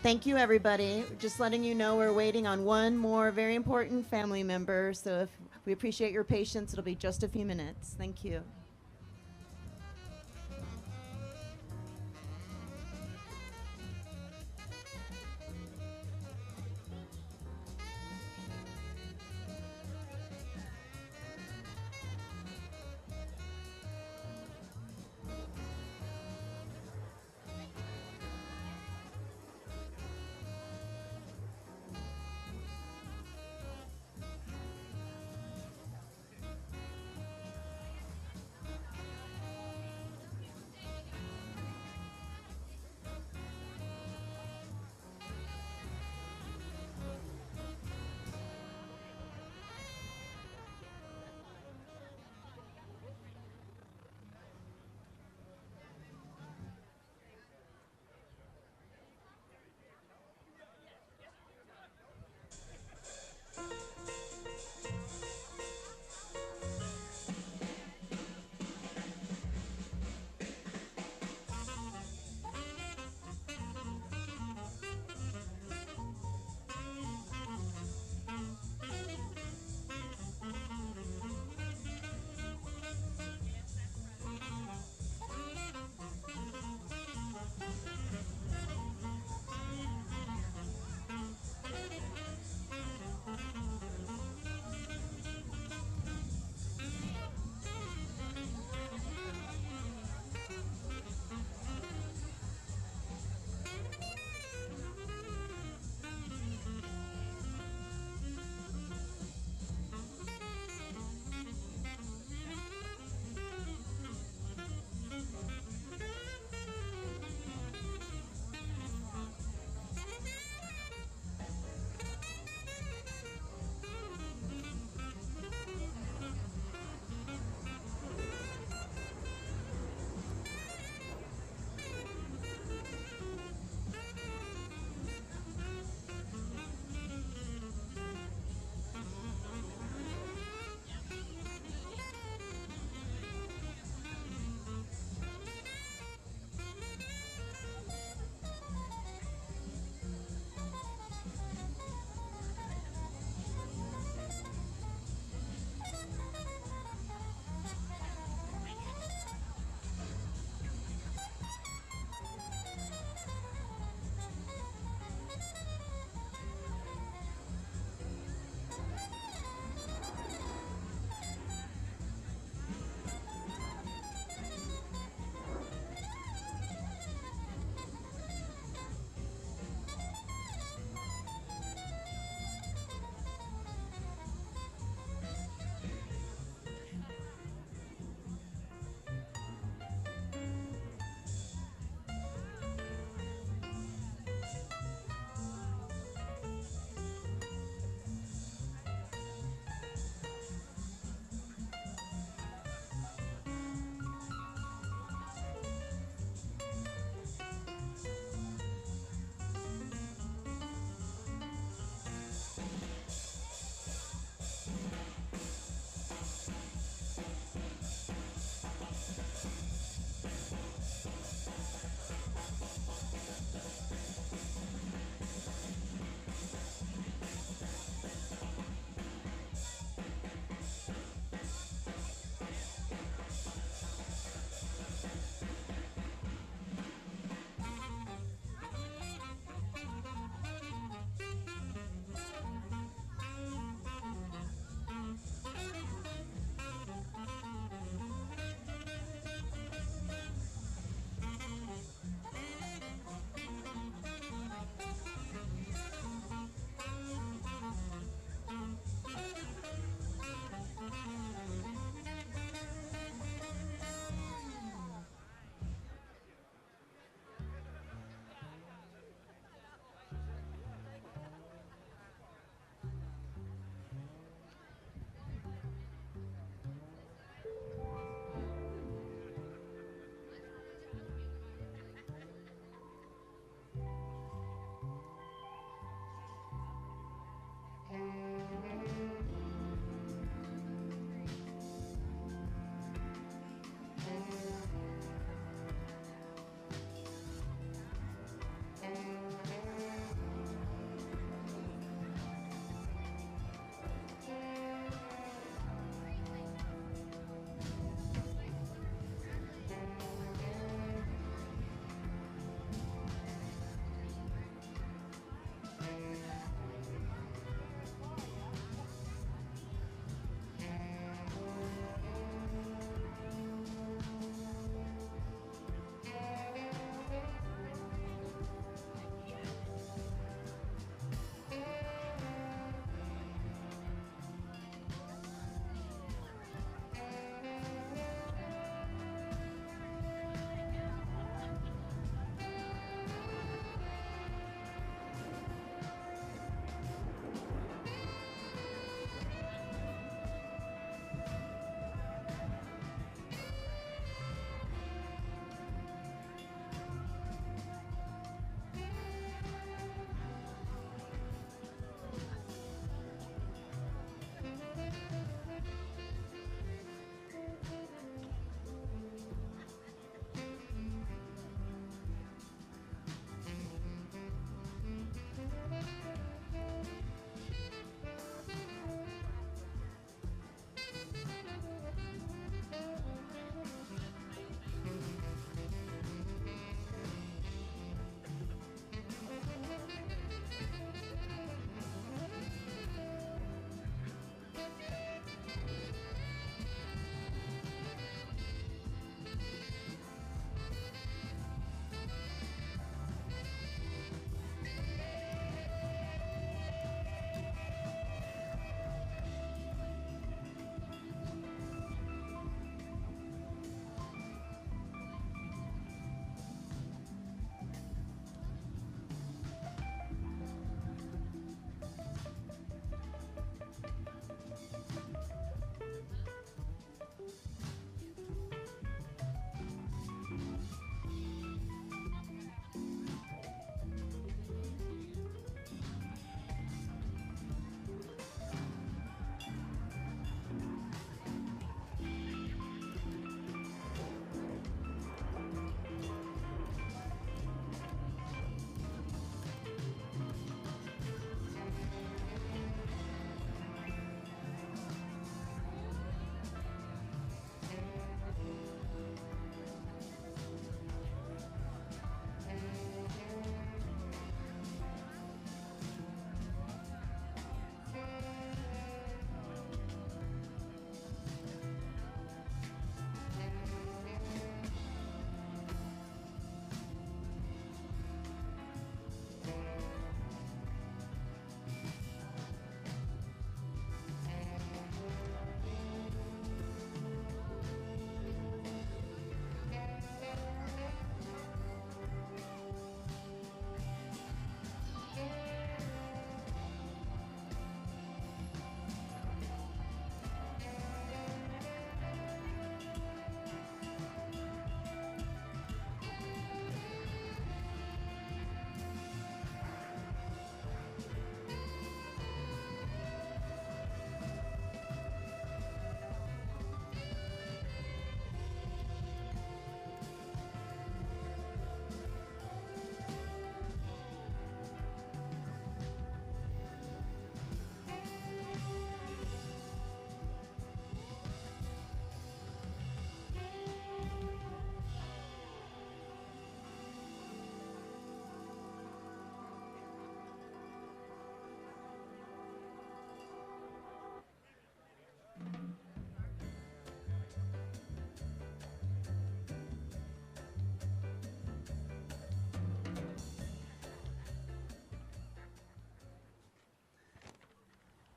Thank you, everybody. Just letting you know we're waiting on one more very important family member. So if we appreciate your patience, it'll be just a few minutes. Thank you.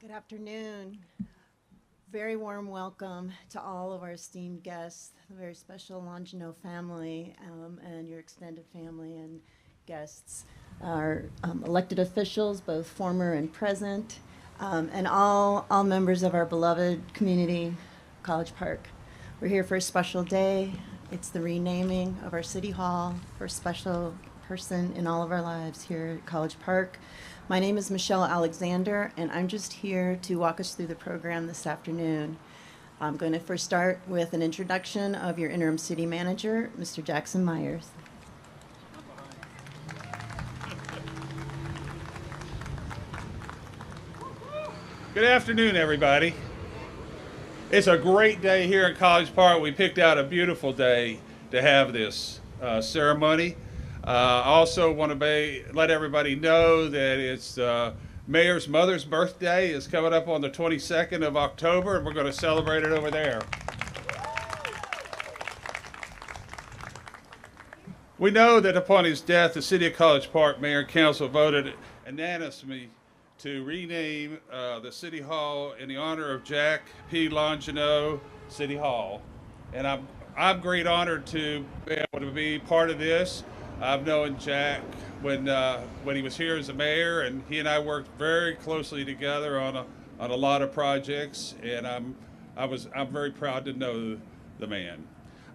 Good afternoon. Very warm welcome to all of our esteemed guests, the very special Longino family, and your extended family and guests, our elected officials, both former and present, and all members of our beloved community, College Park. We're here for a special day. It's the renaming of our city hall for a special person in all of our lives here at College Park. My name is Michelle Alexander, and I'm just here to walk us through the program this afternoon. I'm going to first start with an introduction of your interim city manager, Mr. Jackson Myers. Good afternoon, everybody. It's a great day here at College Park. We picked out a beautiful day to have this ceremony. I also want to let everybody know that it's Mayor's mother's birthday is coming up on the 22nd of October, and we're going to celebrate it over there. We know that upon his death, the City of College Park Mayor and Council voted unanimously to rename the City Hall in the honor of Jack P. Longino City Hall. And I'm great honored to be able to be part of this. I've known Jack when he was here as a mayor, and he and I worked very closely together on a lot of projects, and I'm very proud to know the man.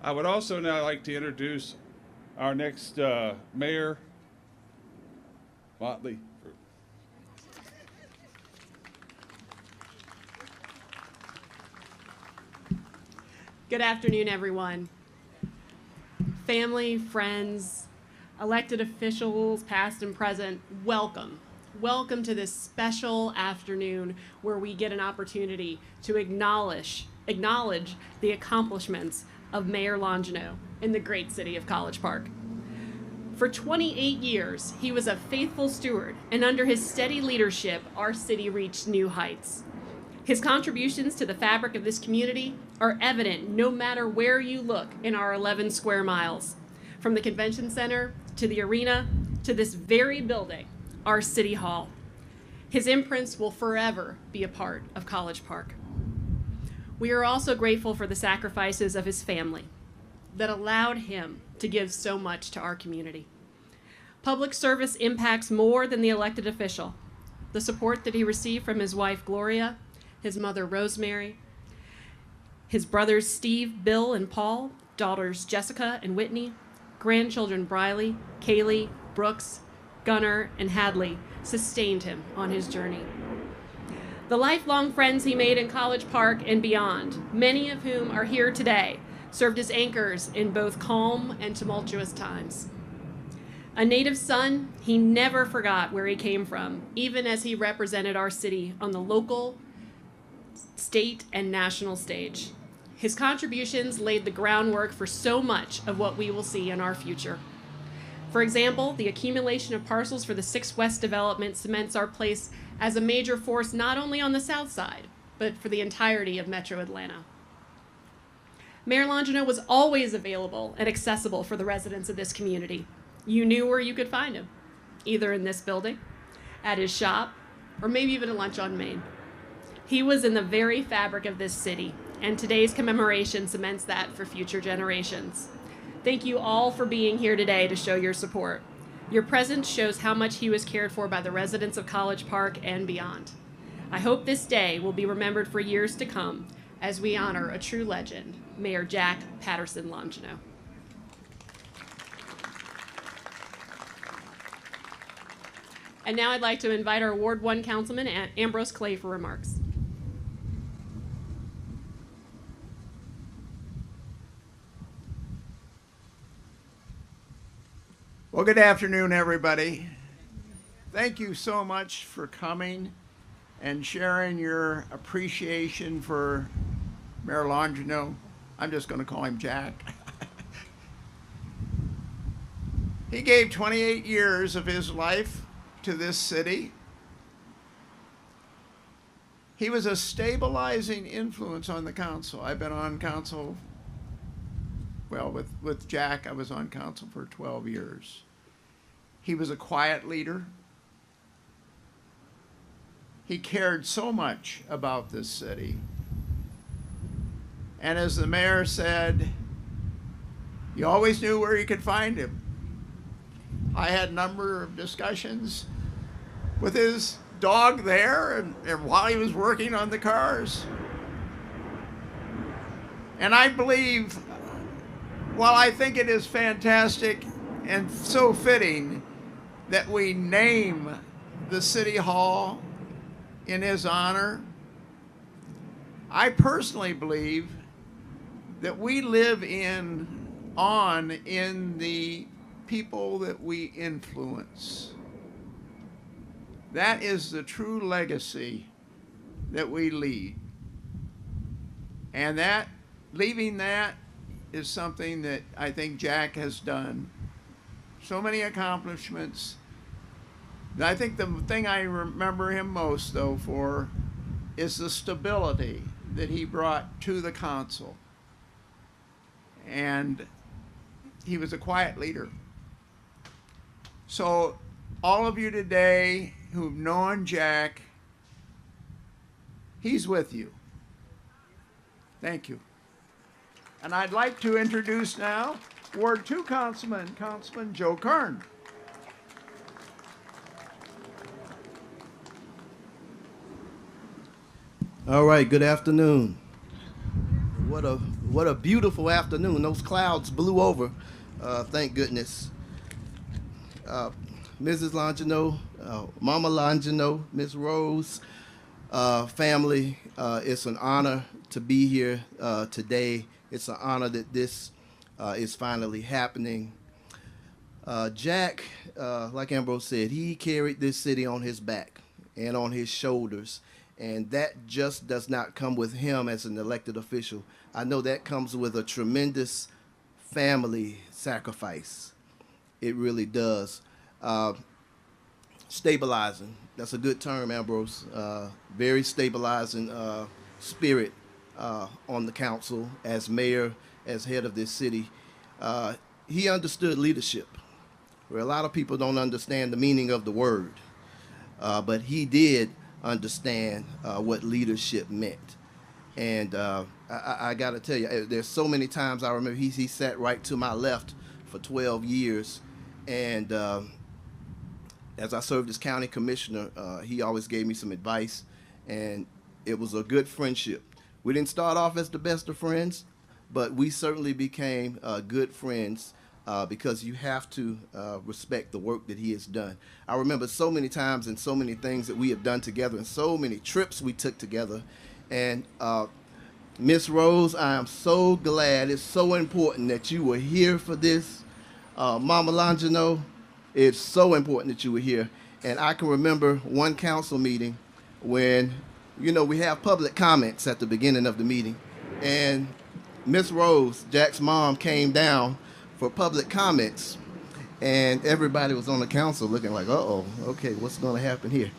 I would also now like to introduce our next mayor, Motley. Good afternoon, everyone. Family, friends, elected officials, past and present, welcome. Welcome to this special afternoon where we get an opportunity to acknowledge the accomplishments of Mayor Longino in the great city of College Park. For 28 years, he was a faithful steward, and under his steady leadership, our city reached new heights. His contributions to the fabric of this community are evident no matter where you look in our 11 square miles, from the convention center to the arena to this very building, our city hall. His imprints will forever be a part of College Park. We are also grateful for the sacrifices of his family that allowed him to give so much to our community. Public service impacts more than the elected official. The support that he received from his wife, Gloria, his mother, Rosemary, his brothers, Steve, Bill, and Paul, daughters, Jessica and Whitney, grandchildren, Briley, Kaylee, Brooks, Gunnar, and Hadley, sustained him on his journey. The lifelong friends he made in College Park and beyond, many of whom are here today, served as anchors in both calm and tumultuous times. A native son, he never forgot where he came from, even as he represented our city on the local, state, and national stage. His contributions laid the groundwork for so much of what we will see in our future. For example, the accumulation of parcels for the 6 West development cements our place as a major force not only on the south side, but for the entirety of Metro Atlanta. Mayor Longino was always available and accessible for the residents of this community. You knew where you could find him, either in this building, at his shop, or maybe even at lunch on Main. He was in the very fabric of this city, and today's commemoration cements that for future generations. Thank you all for being here today to show your support. Your presence shows how much he was cared for by the residents of College Park and beyond. I hope this day will be remembered for years to come as we honor a true legend, Mayor Jack Patterson Longino. And now I'd like to invite our Ward 1 Councilman, Ambrose Clay, for remarks. Well, good afternoon, everybody. Thank you so much for coming and sharing your appreciation for Mayor Longino. I'm just going to call him Jack. He gave 28 years of his life to this city. He was a stabilizing influence on the council. I've been on council, well, with Jack, I was on council for 12 years. He was a quiet leader. he cared so much about this city. And as the mayor said, you always knew where you could find him. I had a number of discussions with his dog there and while he was working on the cars. And I believe, while I think it is fantastic and so fitting that we name the City Hall in his honor, I personally believe that we live in the people that we influence. That is the true legacy that we lead. And that, leaving that, is something that I think Jack has done. So many accomplishments. I think the thing I remember him most, though, for is the stability that he brought to the council. And he was a quiet leader. So all of you today who've known Jack, he's with you. Thank you. And I'd like to introduce now Ward 2 Councilman Joe Kern. All right, good afternoon. What a beautiful afternoon. Those clouds blew over, thank goodness. Mrs. Longino, Mama Longino, Miss Rose, family, it's an honor to be here today. It's an honor that this is finally happening. Jack, like Ambrose said, he carried this city on his back and on his shoulders. And that just does not come with him as an elected official. I know that comes with a tremendous family sacrifice. It really does. Stabilizing, that's a good term, Ambrose. Very stabilizing spirit on the council as mayor, as head of this city. He understood leadership, where a lot of people don't understand the meaning of the word. But he did understand what leadership meant. And I got to tell you, there's so many times I remember he sat right to my left for 12 years. And as I served as county commissioner, he always gave me some advice. And it was a good friendship. We didn't start off as the best of friends, but we certainly became good friends. Because you have to respect the work that he has done. I remember so many times and so many things that we have done together and so many trips we took together. And Miss Rose, I am so glad. It's so important that you were here for this. Mama Longino, it's so important that you were here. And I can remember one council meeting when, you know, we have public comments at the beginning of the meeting. And Miss Rose, Jack's mom, came down for public comments, and everybody was on the council looking like, uh-oh, okay, what's going to happen here?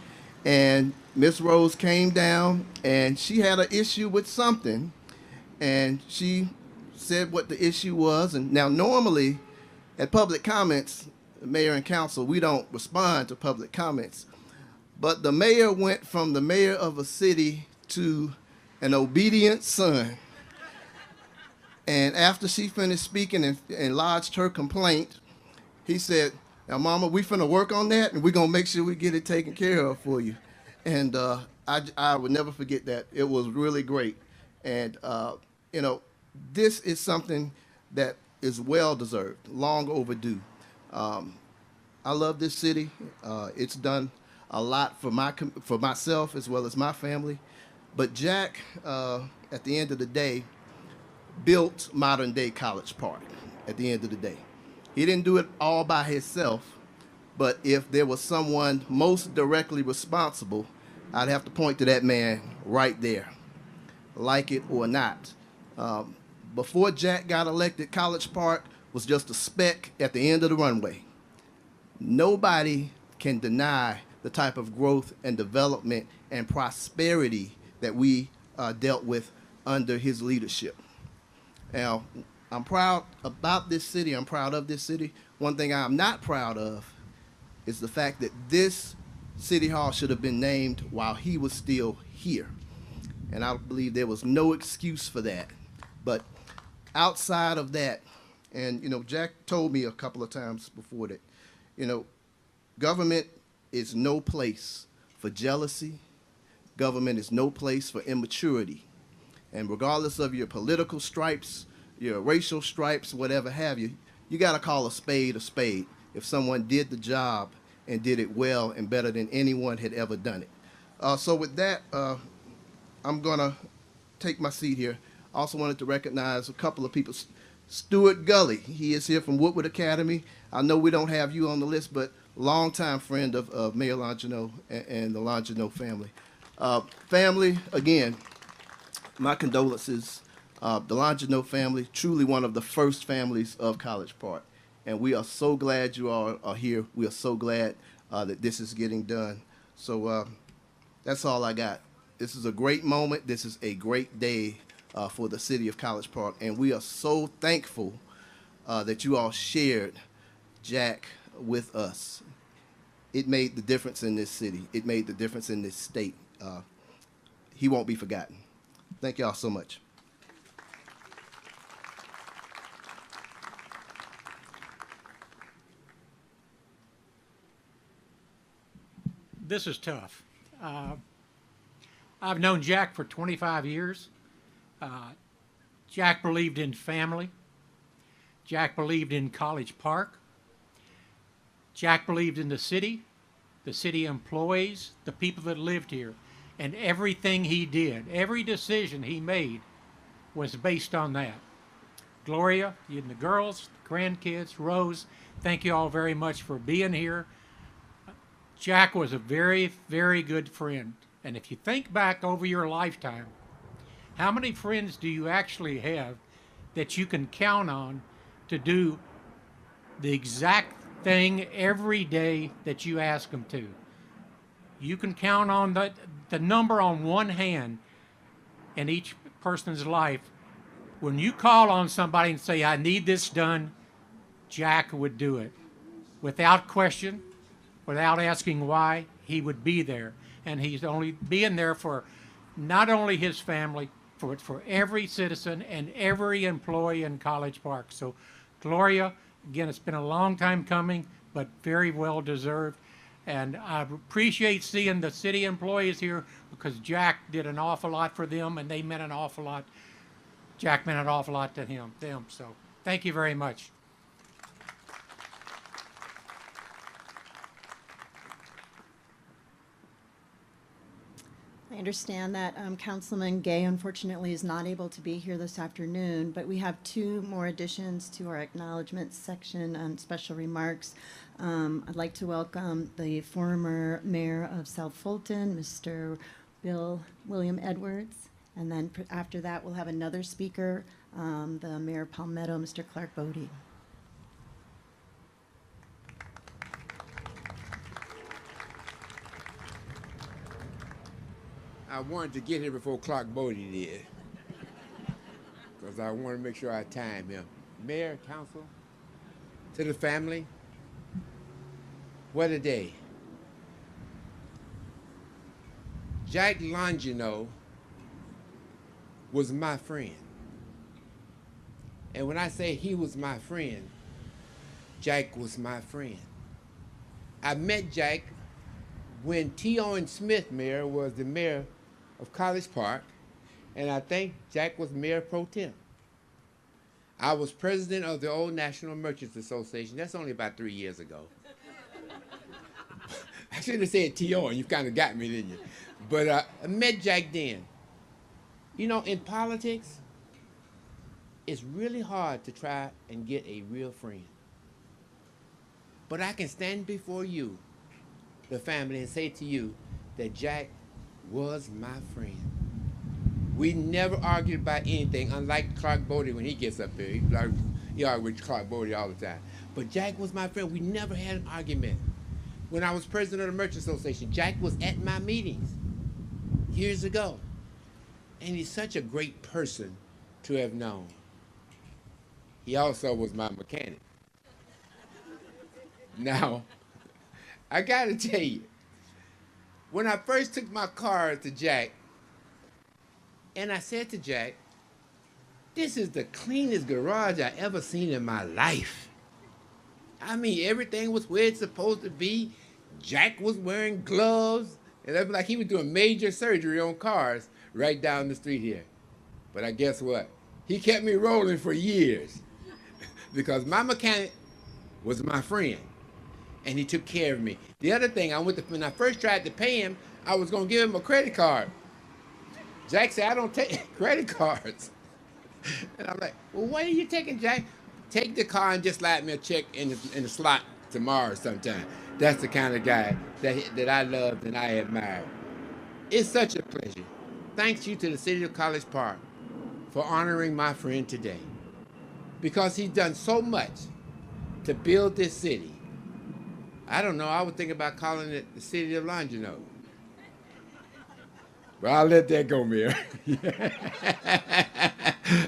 And Miss Rose came down, and she had an issue with something, and she said what the issue was. And now normally at public comments, the mayor and council, we don't respond to public comments, but the mayor went from the mayor of a city to an obedient son. And after she finished speaking and lodged her complaint, he said, now, Mama, we finna work on that, and we're going to make sure we get it taken care of for you. And I would never forget that. It was really great. And, you know, this is something that is well-deserved, long overdue. I love this city. It's done a lot for myself as well as my family. But Jack, at the end of the day, built modern-day College Park at the end of the day. He didn't do it all by himself, but if there was someone most directly responsible, I'd have to point to that man right there, like it or not. Before Jack got elected, College Park was just a speck at the end of the runway. Nobody can deny the type of growth and development and prosperity that we dealt with under his leadership. Now, I'm proud about this city. I'm proud of this city. One thing I'm not proud of is the fact that this City Hall should have been named while he was still here. And I believe there was no excuse for that. But outside of that, and Jack told me a couple of times before that, government is no place for jealousy. Government is no place for immaturity. And regardless of your political stripes, your racial stripes, whatever have you, you got to call a spade a spade if someone did the job and did it well and better than anyone had ever done it. So with that, I'm going to take my seat here. I also wanted to recognize a couple of people. Stuart Gully, he is here from Woodward Academy. I know we don't have you on the list, but longtime friend of Mayor Longino and the Longino family. Family, again, my condolences. The Longino family, truly one of the first families of College Park. And we are so glad you all are here. We are so glad that this is getting done. So that's all I got. This is a great moment. This is a great day for the city of College Park. And we are so thankful that you all shared Jack with us. It made the difference in this city. It made the difference in this state. He won't be forgotten. Thank you all so much. This is tough. I've known Jack for 25 years. Jack believed in family. Jack believed in College Park. Jack believed in the city employees, the people that lived here. And everything he did, every decision he made was based on that. Gloria, you and the girls, the grandkids, Rose, thank you all very much for being here. Jack was a very, very good friend. And if you think back over your lifetime, how many friends do you actually have that you can count on to do the exact thing every day that you ask them to? You can count on the number on one hand in each person's life. When you call on somebody and say, I need this done, Jack would do it. Without question, without asking why, he would be there. And he's only being there for not only his family, for every citizen and every employee in College Park. So, Gloria, again, it's been a long time coming, but very well deserved. And I appreciate seeing the city employees here because Jack did an awful lot for them, and they meant an awful lot. Jack meant an awful lot to them. So, thank you very much. I understand that Councilman Gay unfortunately is not able to be here this afternoon, but we have two more additions to our acknowledgments section and special remarks. I'd like to welcome the former mayor of South Fulton, Mr. William Edwards, and then after that we'll have another speaker, the Mayor of Palmetto, Mr. Clark Bodie. I wanted to get here before Clark Bodie did, because I want to make sure I time him. Mayor, council, to the family, what a day. Jack Longino was my friend. And when I say he was my friend, Jack was my friend. I met Jack when T. Owen Smith, mayor, was the mayor of College Park, and I think Jack was mayor pro tem. I was president of the Old National Merchants Association. That's only about 3 years ago. I should have said T. Owen. You kind of got me, didn't you? But I met Jack then. You know, in politics, it's really hard to try and get a real friend. But I can stand before you, the family, and say to you that Jack was my friend. We never argued about anything, unlike Clark Bodie when he gets up there. He argued with Clark Bodie all the time. But Jack was my friend. We never had an argument. When I was president of the Merchant Association, Jack was at my meetings years ago. And he's such a great person to have known. He also was my mechanic. Now, I gotta tell you, when I first took my car to Jack, and I said to Jack, this is the cleanest garage I ever seen in my life. I mean, everything was where it's supposed to be. Jack was wearing gloves, and it was like he was doing major surgery on cars right down the street here. But I guess what? He kept me rolling for years because my mechanic was my friend, and he took care of me. The other thing, when I first tried to pay him, I was going to give him a credit card. Jack said, I don't take credit cards. And I'm like, well, what are you taking, Jack? Take the car and just slide me a check in the slot tomorrow sometime. That's the kind of guy that I loved and I admired. It's such a pleasure. Thanks you to the City of College Park for honoring my friend today, because he's done so much to build this city. I don't know, I was thinking about calling it the City of Longino. But I'll let that go, Mayor.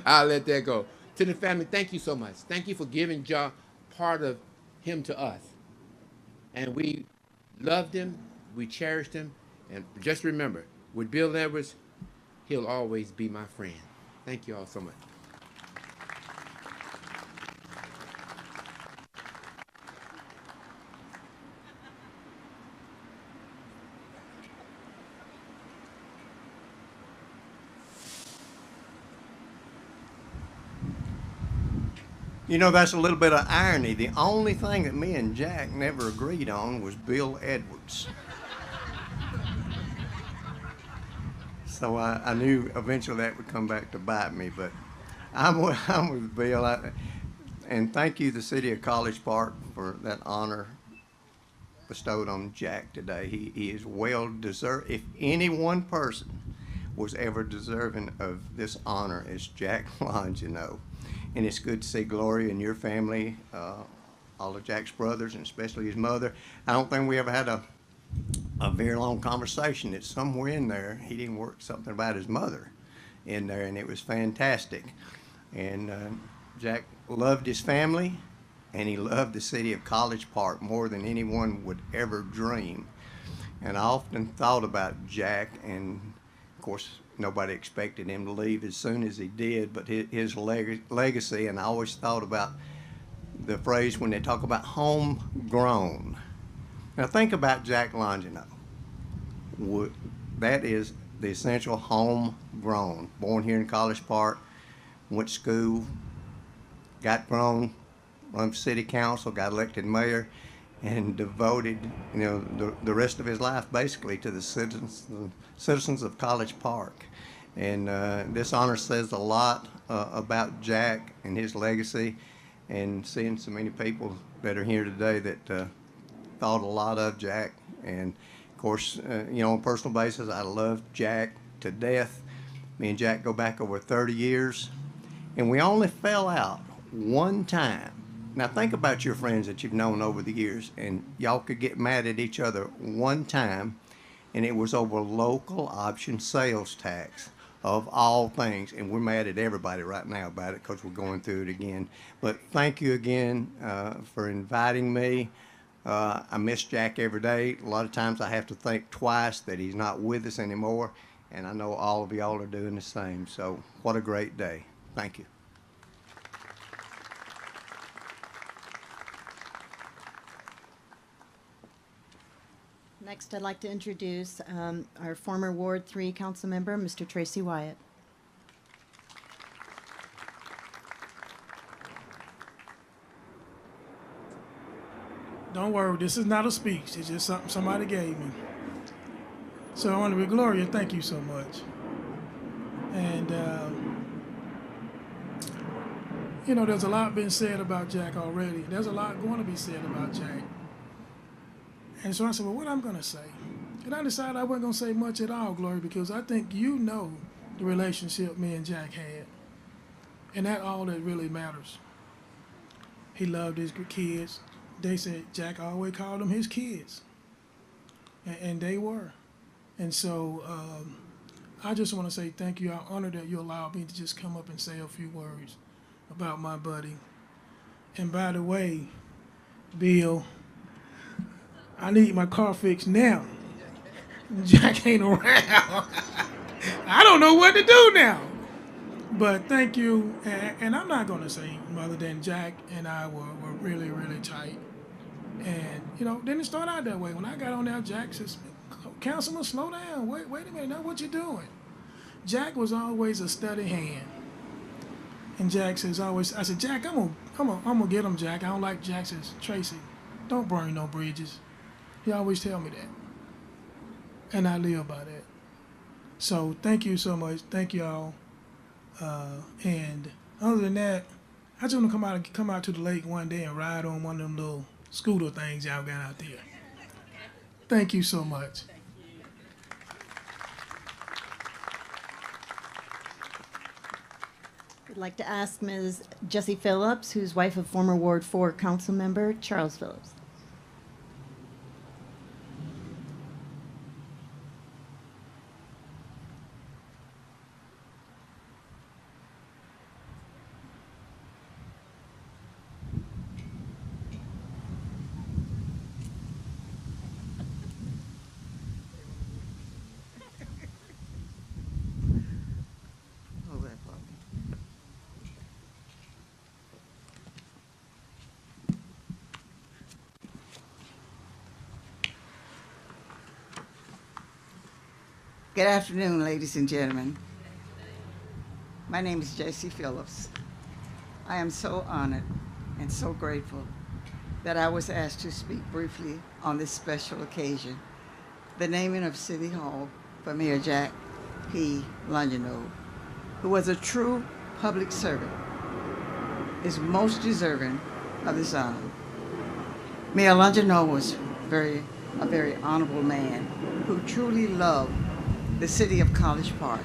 I'll let that go. To the family, thank you so much. Thank you for giving part of him to us. And we loved him, we cherished him, and just remember, with Bill Edwards, he'll always be my friend. Thank you all so much. You know, that's a little bit of irony. The only thing that me and Jack never agreed on was Bill Edwards. So I knew eventually that would come back to bite me, but I'm with Bill. And thank you, the City of College Park, for that honor bestowed on Jack today. He is well deserved. If any one person was ever deserving of this honor, it's Jack Longino. And it's good to see Gloria and your family, all of Jack's brothers, and especially his mother. I don't think we ever had a very long conversation. It's somewhere in there. He didn't work something about his mother in there, and it was fantastic. And Jack loved his family, and he loved the City of College Park more than anyone would ever dream. And I often thought about Jack, and of course, nobody expected him to leave as soon as he did, but his legacy, and I always thought about the phrase when they talk about homegrown. Now think about Jack Longino. That is the essential homegrown. Born here in College Park, went to school, got grown, run for city council, got elected mayor, and devoted, the rest of his life basically to the citizens of College Park. And this honor says a lot about Jack and his legacy, and seeing so many people that are here today that thought a lot of Jack. And of course, on a personal basis, I love Jack to death. Me and Jack go back over 30 years, and we only fell out one time. Now think about your friends that you've known over the years, and y'all could get mad at each other one time, and it was over local option sales tax, of all things. And we're mad at everybody right now about it because we're going through it again. But thank you again for inviting me. I miss Jack every day. A lot of times I have to think twice that he's not with us anymore, and I know all of y'all are doing the same. So what a great day. Thank you. Next, I'd like to introduce our former Ward 3 council member, Mr. Tracy Wyatt. Don't worry, this is not a speech. It's just something somebody gave me. So, Honorable Gloria, thank you so much. And, there's a lot been said about Jack already. There's a lot going to be said about Jack. And so I said, well, what I'm going to say? And I decided I wasn't going to say much at all, Gloria, because I think you know the relationship me and Jack had. And that's all that really matters. He loved his kids. They said Jack always called them his kids. And they were. And so I just want to say thank you. I'm honored that you allowed me to just come up and say a few words about my buddy. And by the way, Bill, I need my car fixed now. Jack ain't around. I don't know what to do now. But thank you, and I'm not going to say other than Jack and I were really, really tight. And, you know, didn't start out that way. When I got on there, Jack says, Councilman, slow down. Wait a minute. Now what you doing? Jack was always a steady hand. And Jack says always, I said, Jack, I'm gonna get him, Jack. I don't like Jack. Says, Tracy, don't burn no bridges. He always tell me that. And I live by that. So thank you so much. Thank y'all. And other than that, I just want to come out to the lake one day and ride on one of them little scooter things y'all got out there. Thank you so much. I'd like to ask Ms. Jessie Phillips, who's wife of former Ward 4 council member Charles Phillips. Good afternoon, ladies and gentlemen. My name is Jessie Phillips. I am so honored and so grateful that I was asked to speak briefly on this special occasion, the naming of City Hall for Mayor Jack P. Longino, who was a true public servant, is most deserving of this honor. Mayor Longino was a very honorable man who truly loved the city of College Park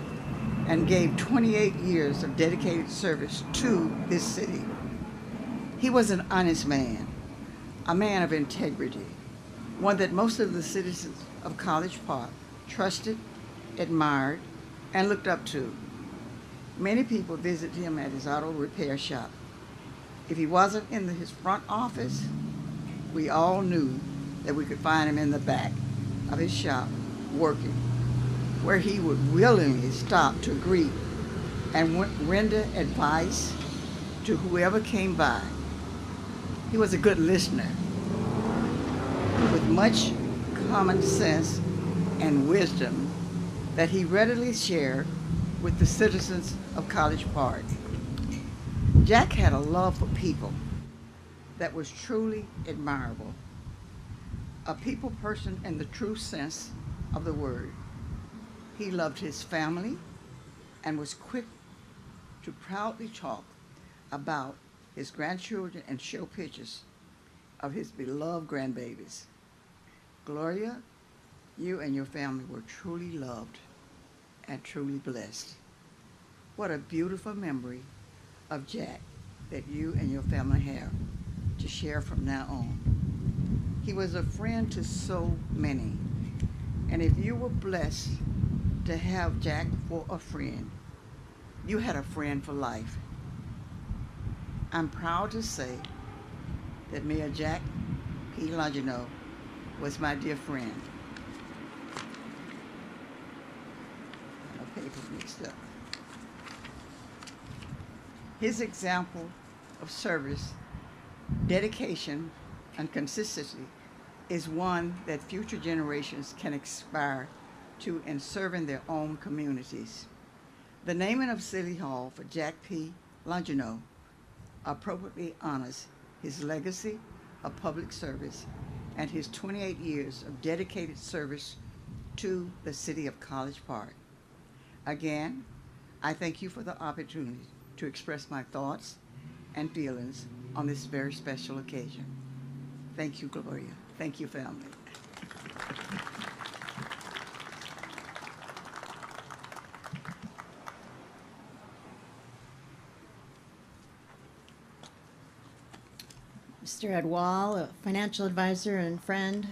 and gave 28 years of dedicated service to this city. He was an honest man, a man of integrity, one that most of the citizens of College Park trusted, admired, and looked up to. Many people visited him at his auto repair shop. If he wasn't in his front office, we all knew that we could find him in the back of his shop working, where he would willingly stop to greet and render advice to whoever came by. He was a good listener with much common sense and wisdom that he readily shared with the citizens of College Park. Jack had a love for people that was truly admirable, a people person in the true sense of the word. He loved his family and was quick to proudly talk about his grandchildren and show pictures of his beloved grandbabies. Gloria, you and your family were truly loved and truly blessed. What a beautiful memory of Jack that you and your family have to share from now on. He was a friend to so many, and if you were blessed to have Jack for a friend, you had a friend for life. I'm proud to say that Mayor Jack P. Longino was my dear friend. My paper's mixed up. His example of service, dedication, and consistency is one that future generations can aspire to in serving their own communities. The naming of City Hall for Jack P. Longino appropriately honors his legacy of public service and his 28 years of dedicated service to the city of College Park. Again, I thank you for the opportunity to express my thoughts and feelings on this very special occasion. Thank you, Gloria. Thank you, family. Mr. Ed Wall, a financial advisor and friend,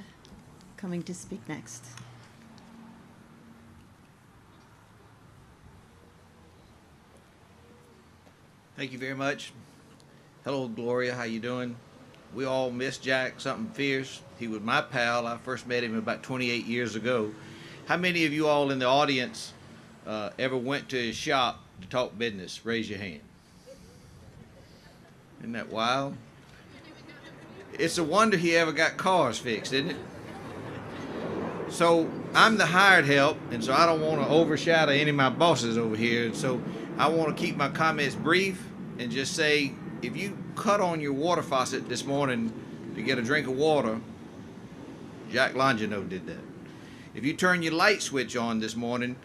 coming to speak next. Thank you very much. Hello, Gloria. How you doing? We all miss Jack something fierce. He was my pal. I first met him about 28 years ago, How many of you all in the audience ever went to his shop to talk business? Raise your hand. Isn't that wild? It's a wonder he ever got cars fixed, isn't it? So I'm the hired help, and so I don't want to overshadow any of my bosses over here. And so I want to keep my comments brief and just say, if you cut on your water faucet this morning to get a drink of water, Jack Longino did that. If you turn your light switch on this morning,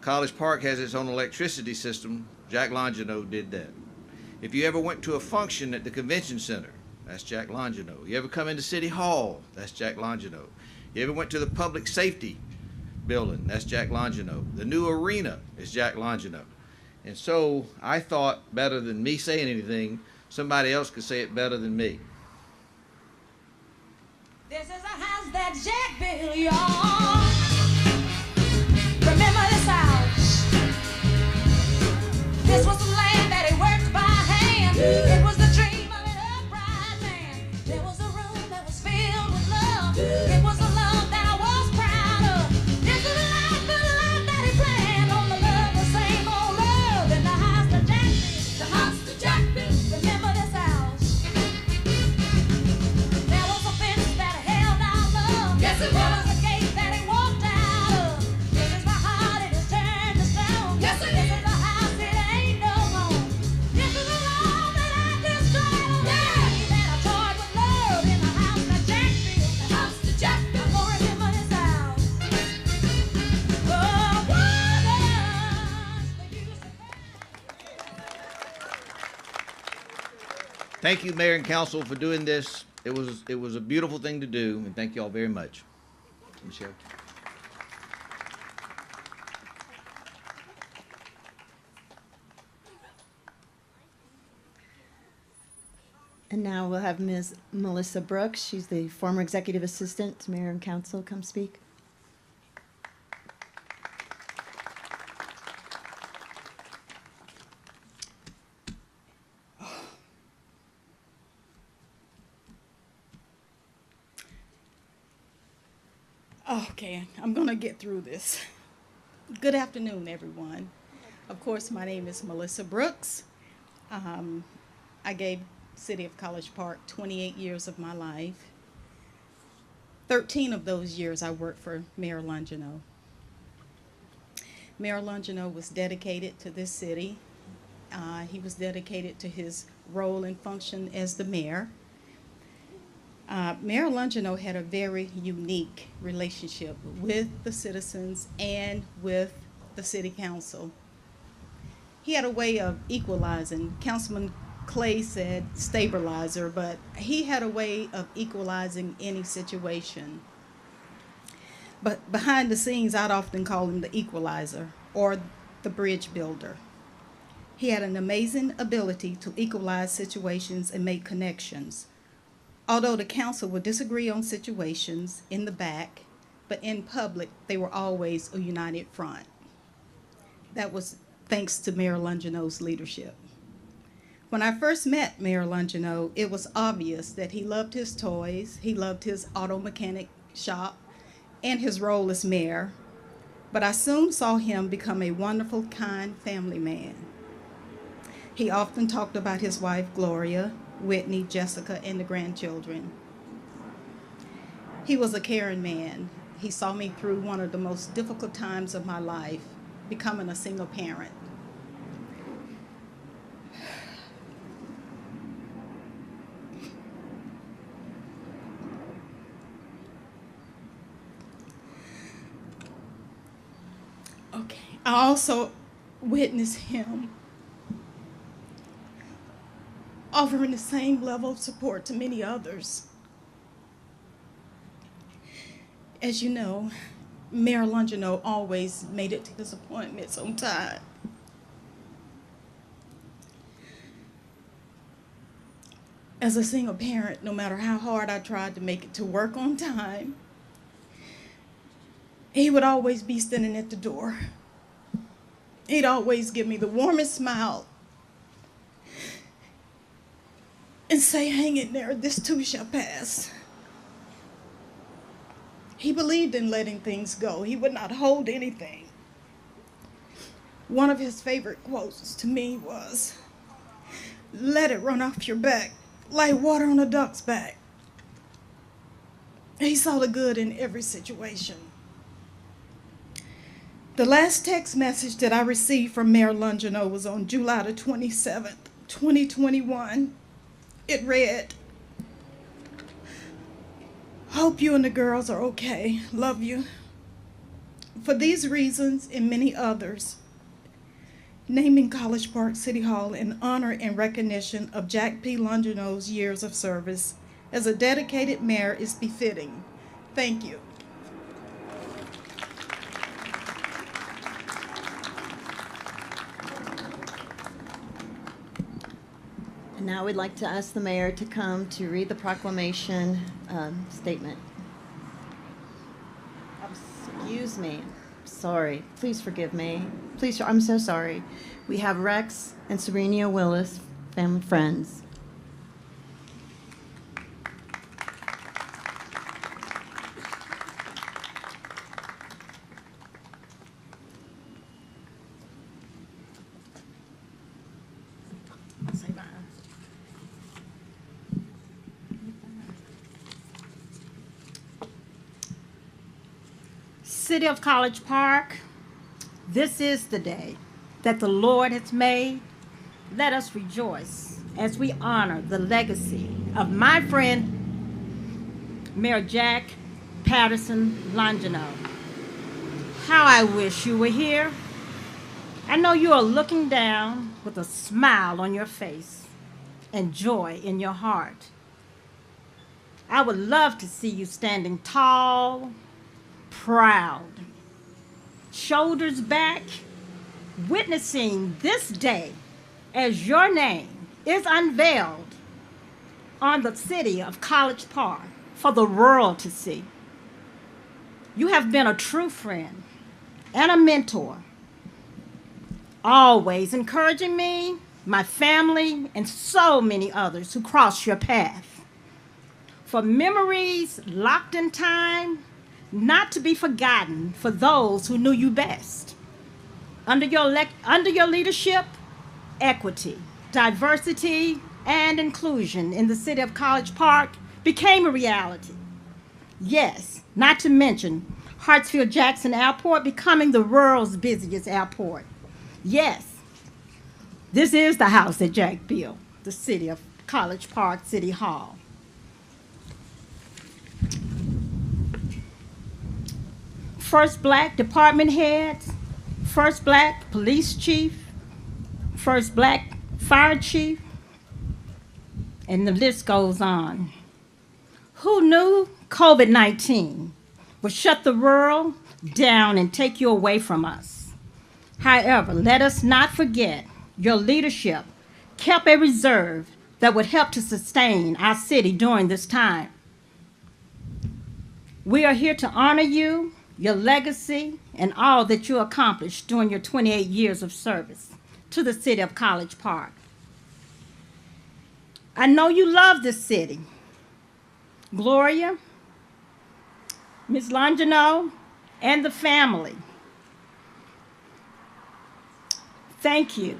College Park has its own electricity system. Jack Longino did that. If you ever went to a function at the convention center, that's Jack Longino. You ever come into City Hall, that's Jack Longino. You ever went to the public safety building, that's Jack Longino. The new arena is Jack Longino. And so I thought, better than me saying anything, somebody else could say it better than me. This is a house that Jack built, y'all. Remember this house. This was the land that he worked by hand. It was the dream of an upright man. There was a room that was filled with love. It was a love that I was proud of. This is the life that he planned. On the love, the same old love. In the house that Jack built. The house that Jack built. Remember this house. There was a fence that held our love. Yes, it was. There was a gate that he walked out of. This is my heart, it is turned to stone. Yes, it is. This is a house, it ain't no home. This is a love that I destroyed. Yeah. That I toyed with love in the house that Jack built. The house that Jack built. Oh, remember this house. Oh, what used to Thank you, Mayor and Council, for doing this. It was a beautiful thing to do, and thank you all very much. Michelle. And now we'll have Ms. Melissa Brooks. She's the former executive assistant to Mayor and Council. Come speak. Okay, I'm gonna get through this. Good afternoon, everyone. Of course, my name is Melissa Brooks. I gave City of College Park 28 years of my life. 13 of those years I worked for Mayor Longino. Mayor Longino was dedicated to this city. He was dedicated to his role and function as the mayor. Mayor Longino had a very unique relationship with the citizens and with the city council. He had a way of equalizing. Councilman Clay said stabilizer, but he had a way of equalizing any situation. But behind the scenes, I'd often call him the equalizer or the bridge builder. He had an amazing ability to equalize situations and make connections. Although the council would disagree on situations in the back, but in public, they were always a united front. That was thanks to Mayor Longino's leadership. When I first met Mayor Longino, it was obvious that he loved his toys, he loved his auto mechanic shop, and his role as mayor. But I soon saw him become a wonderful, kind family man. He often talked about his wife, Gloria, Whitney, Jessica, and the grandchildren. He was a caring man. He saw me through one of the most difficult times of my life, becoming a single parent. Okay, I also witnessed him offering the same level of support to many others. As you know, Mayor Longino always made it to his appointments on time. As a single parent, no matter how hard I tried to make it to work on time, he would always be standing at the door. He'd always give me the warmest smile and say, "Hang in there, this too shall pass." He believed in letting things go. He would not hold anything. One of his favorite quotes to me was, "Let it run off your back like water on a duck's back." He saw the good in every situation. The last text message that I received from Mayor Longino was on July the 27th, 2021. It read, "Hope you and the girls are okay. Love you. For these reasons and many others, naming College Park City Hall in honor and recognition of Jack P. Longino's years of service as a dedicated mayor is befitting. Thank you." And now we'd like to ask the mayor to come to read the proclamation statement. Excuse me. Sorry. Please forgive me. Please, I'm so sorry. We have Rex and Serenia Willis, family friends. Say bye. City of College Park, this is the day that the Lord has made. Let us rejoice as we honor the legacy of my friend, Mayor Jack Patterson Longino. How I wish you were here. I know you are looking down with a smile on your face and joy in your heart. I would love to see you standing tall, proud, shoulders back, witnessing this day as your name is unveiled on the city of College Park for the world to see. You have been a true friend and a mentor, always encouraging me, my family, and so many others who cross your path. For memories locked in time, not to be forgotten for those who knew you best. Under your leadership, equity, diversity, and inclusion in the city of College Park became a reality. Yes, not to mention Hartsfield-Jackson Airport becoming the world's busiest airport. Yes, this is the house that Jack built, the city of College Park City Hall. First black department heads, first black police chief, first black fire chief, and the list goes on. Who knew COVID-19 would shut the world down and take you away from us? However, let us not forget your leadership kept a reserve that would help to sustain our city during this time. We are here to honor you, your legacy, and all that you accomplished during your 28 years of service to the city of College Park. I know you love this city. Gloria, Ms. Longino, and the family, thank you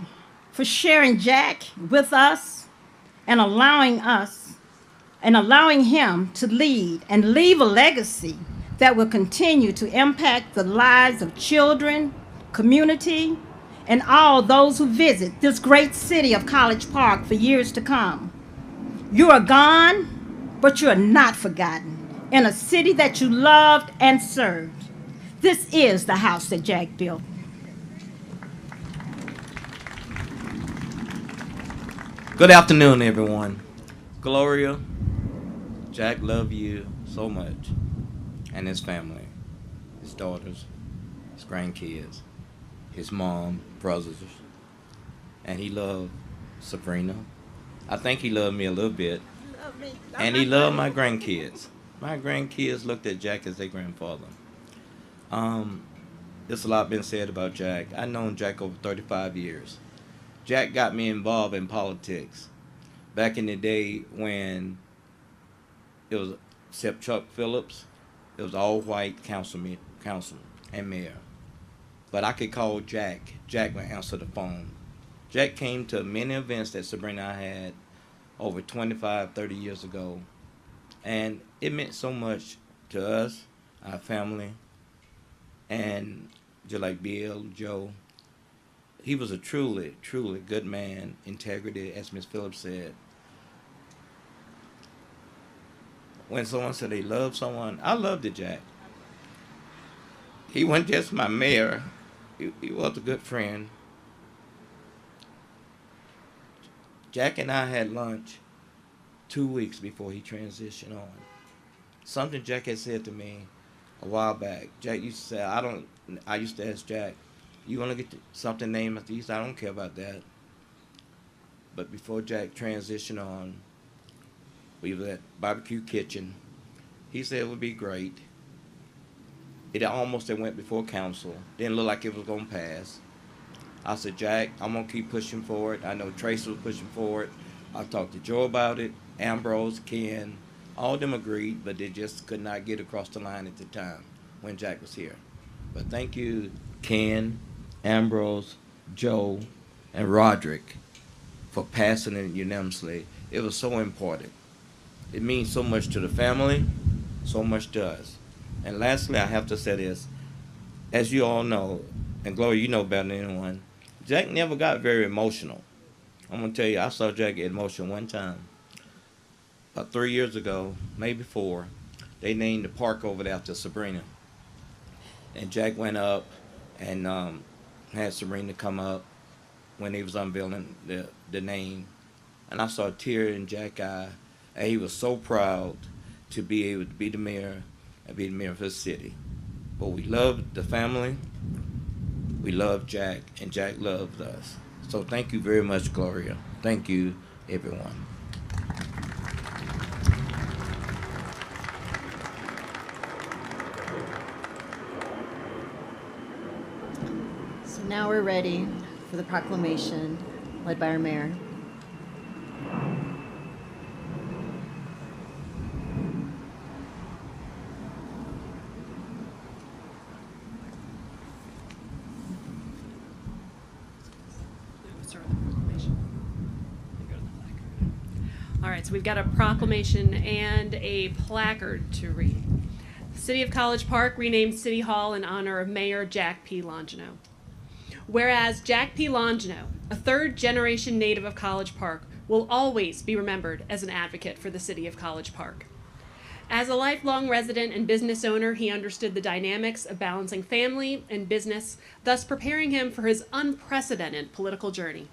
for sharing Jack with us and allowing him to lead and leave a legacy that will continue to impact the lives of children, community, and all those who visit this great city of College Park for years to come. You are gone, but you are not forgotten in a city that you loved and served. This is the house that Jack built. Good afternoon, everyone. Gloria, Jack love you so much, and his family, his daughters, his grandkids, his mom, brothers, and he loved Sabrina. I think he loved me a little bit, and he loved my grandkids. My grandkids looked at Jack as their grandfather. There's a lot been said about Jack. I've known Jack over 35 years. Jack got me involved in politics back in the day when it was except Chuck Phillips It was all white council and mayor. But I could call Jack. Jack would answer the phone. Jack came to many events that Sabrina and I had over 25, 30 years ago. And it meant so much to us, our family, and just like Bill, Joe. He was a truly, truly good man, integrity, as Ms. Phillips said. When someone said they loved someone, I loved it, Jack. He wasn't just my mayor. He was a good friend. Jack and I had lunch 2 weeks before he transitioned on. Something Jack had said to me a while back. Jack used to say, I used to ask Jack, you want to get something named after you? I don't care about that. But before Jack transitioned on, we were at Barbecue Kitchen. He said it would be great. It almost went before council. Didn't look like it was going to pass. I said, Jack, I'm going to keep pushing forward. I know Tracy was pushing forward. I talked to Joe about it, Ambrose, Ken. All of them agreed, but they just could not get across the line at the time when Jack was here. But thank you, Ken, Ambrose, Joe, and Roderick for passing it unanimously. It was so important. It means so much to the family, so much to us. And lastly, I have to say this. As you all know, and Gloria, you know better than anyone, Jack never got very emotional. I'm going to tell you, I saw Jack get emotional one time. About 3 years ago, maybe 4, they named the park over there after Sabrina. And Jack went up and had Sabrina come up when he was unveiling the name. And I saw a tear in Jack's eye. And he was so proud to be able to be the mayor and be the mayor of his city. But we loved the family. We loved Jack, and Jack loved us. So thank you very much, Gloria. Thank you, everyone. So now we're ready for the proclamation led by our mayor. All right, so we've got a proclamation and a placard to read. The City of College Park renamed City Hall in honor of Mayor Jack P. Longino. Whereas Jack P. Longino, a third-generation native of College Park, will always be remembered as an advocate for the City of College Park. As a lifelong resident and business owner, he understood the dynamics of balancing family and business, thus preparing him for his unprecedented political journey.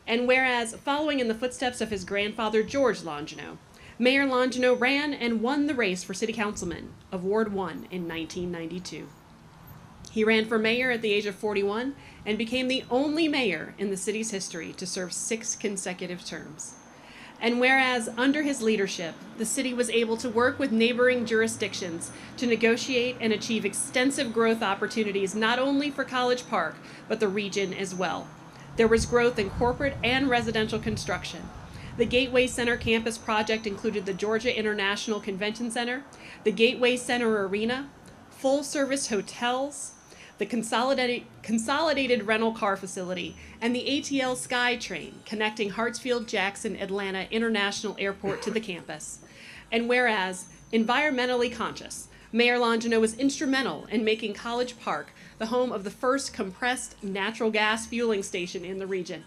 And whereas, following in the footsteps of his grandfather, George Longino, Mayor Longino ran and won the race for City Councilman of Ward 1 in 1992. He ran for mayor at the age of 41 and became the only mayor in the city's history to serve 6 consecutive terms. And whereas, under his leadership, the city was able to work with neighboring jurisdictions to negotiate and achieve extensive growth opportunities not only for College Park, but the region as well. There was growth in corporate and residential construction. The Gateway Center campus project included the Georgia International Convention Center, the Gateway Center Arena, full-service hotels, the consolidated rental car facility, and the ATL SkyTrain connecting Hartsfield-Jackson Atlanta International Airport to the campus. And whereas, environmentally conscious, Mayor Longino was instrumental in making College Park the home of the first compressed natural gas fueling station in the region.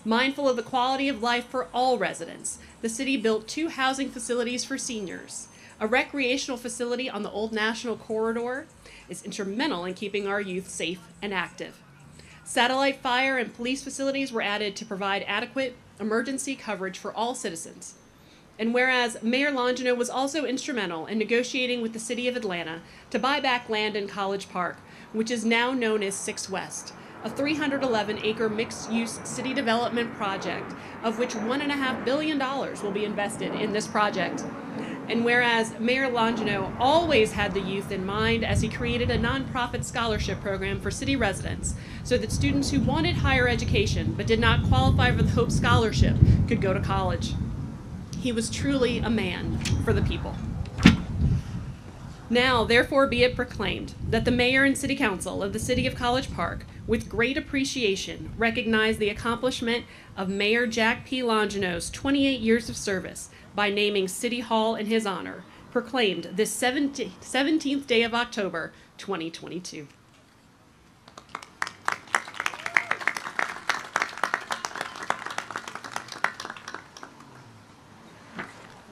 Mindful of the quality of life for all residents, the city built 2 housing facilities for seniors. A recreational facility on the Old National Corridor is instrumental in keeping our youth safe and active. Satellite fire and police facilities were added to provide adequate emergency coverage for all citizens. And whereas Mayor Longino was also instrumental in negotiating with the City of Atlanta to buy back land in College Park, which is now known as 6 West, a 311-acre mixed-use city development project, of which $1.5 billion will be invested in this project. And whereas Mayor Longino always had the youth in mind as he created a nonprofit scholarship program for city residents so that students who wanted higher education but did not qualify for the Hope Scholarship could go to college. He was truly a man for the people. Now, therefore, be it proclaimed that the mayor and city council of the city of College Park, with great appreciation, recognize the accomplishment of Mayor Jack P. Longino's 28 years of service by naming City Hall in his honor, proclaimed this 17th day of October, 2022.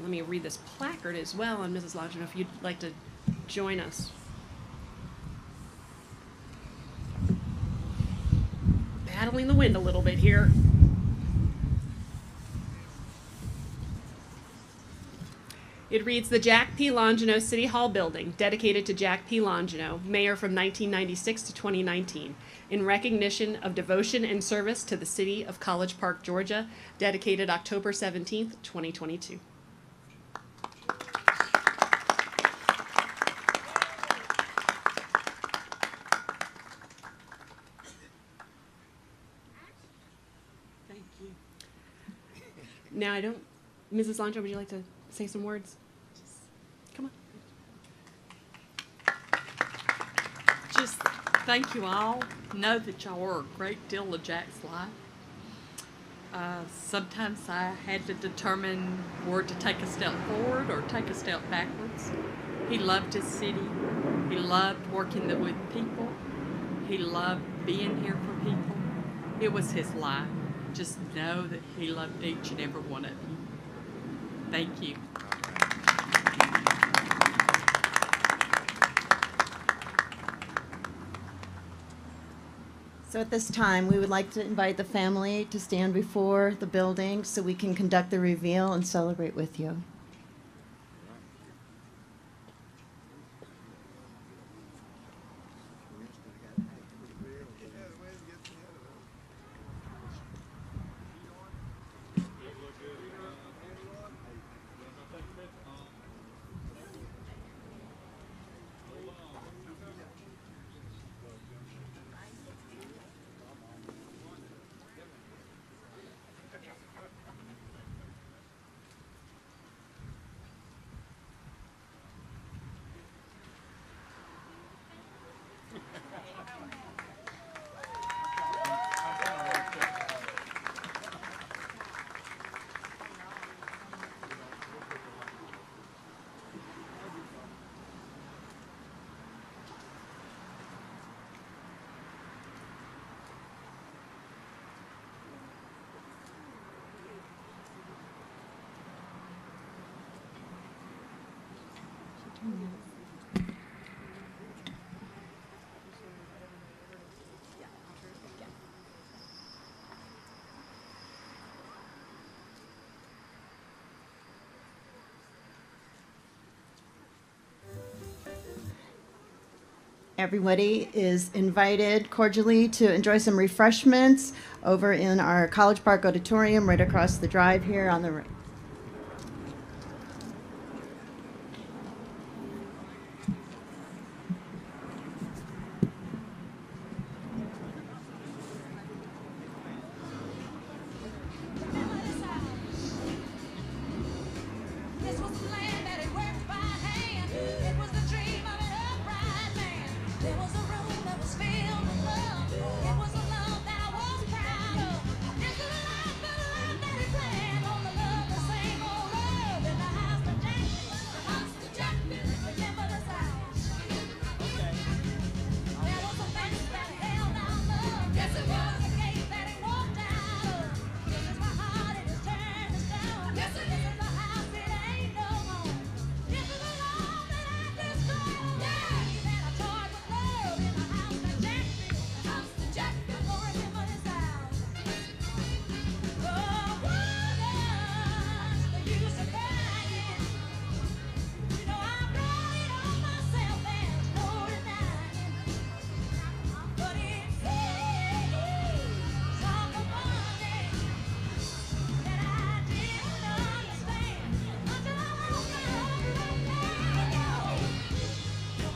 Let me read this placard as well, and Mrs. Longino, if you'd like to join us. Battling the wind a little bit here. It reads, the Jack P. Longino City Hall building, dedicated to Jack P. Longino, mayor from 1996 to 2019, in recognition of devotion and service to the city of College Park, Georgia, dedicated October 17th, 2022. Thank you. Now I don't, Mrs. Longino, would you like to say some words? Come on. Just thank you all. Know that y'all were a great deal of Jack's life. Sometimes I had to determine where to take a step forward or take a step backwards. He loved his city. He loved working with people. He loved being here for people. It was his life. Just know that he loved each and every one of you. Thank you. So at this time, we would like to invite the family to stand before the building so we can conduct the reveal and celebrate with you. Everybody is invited cordially to enjoy some refreshments over in our College Park Auditorium right across the drive here on the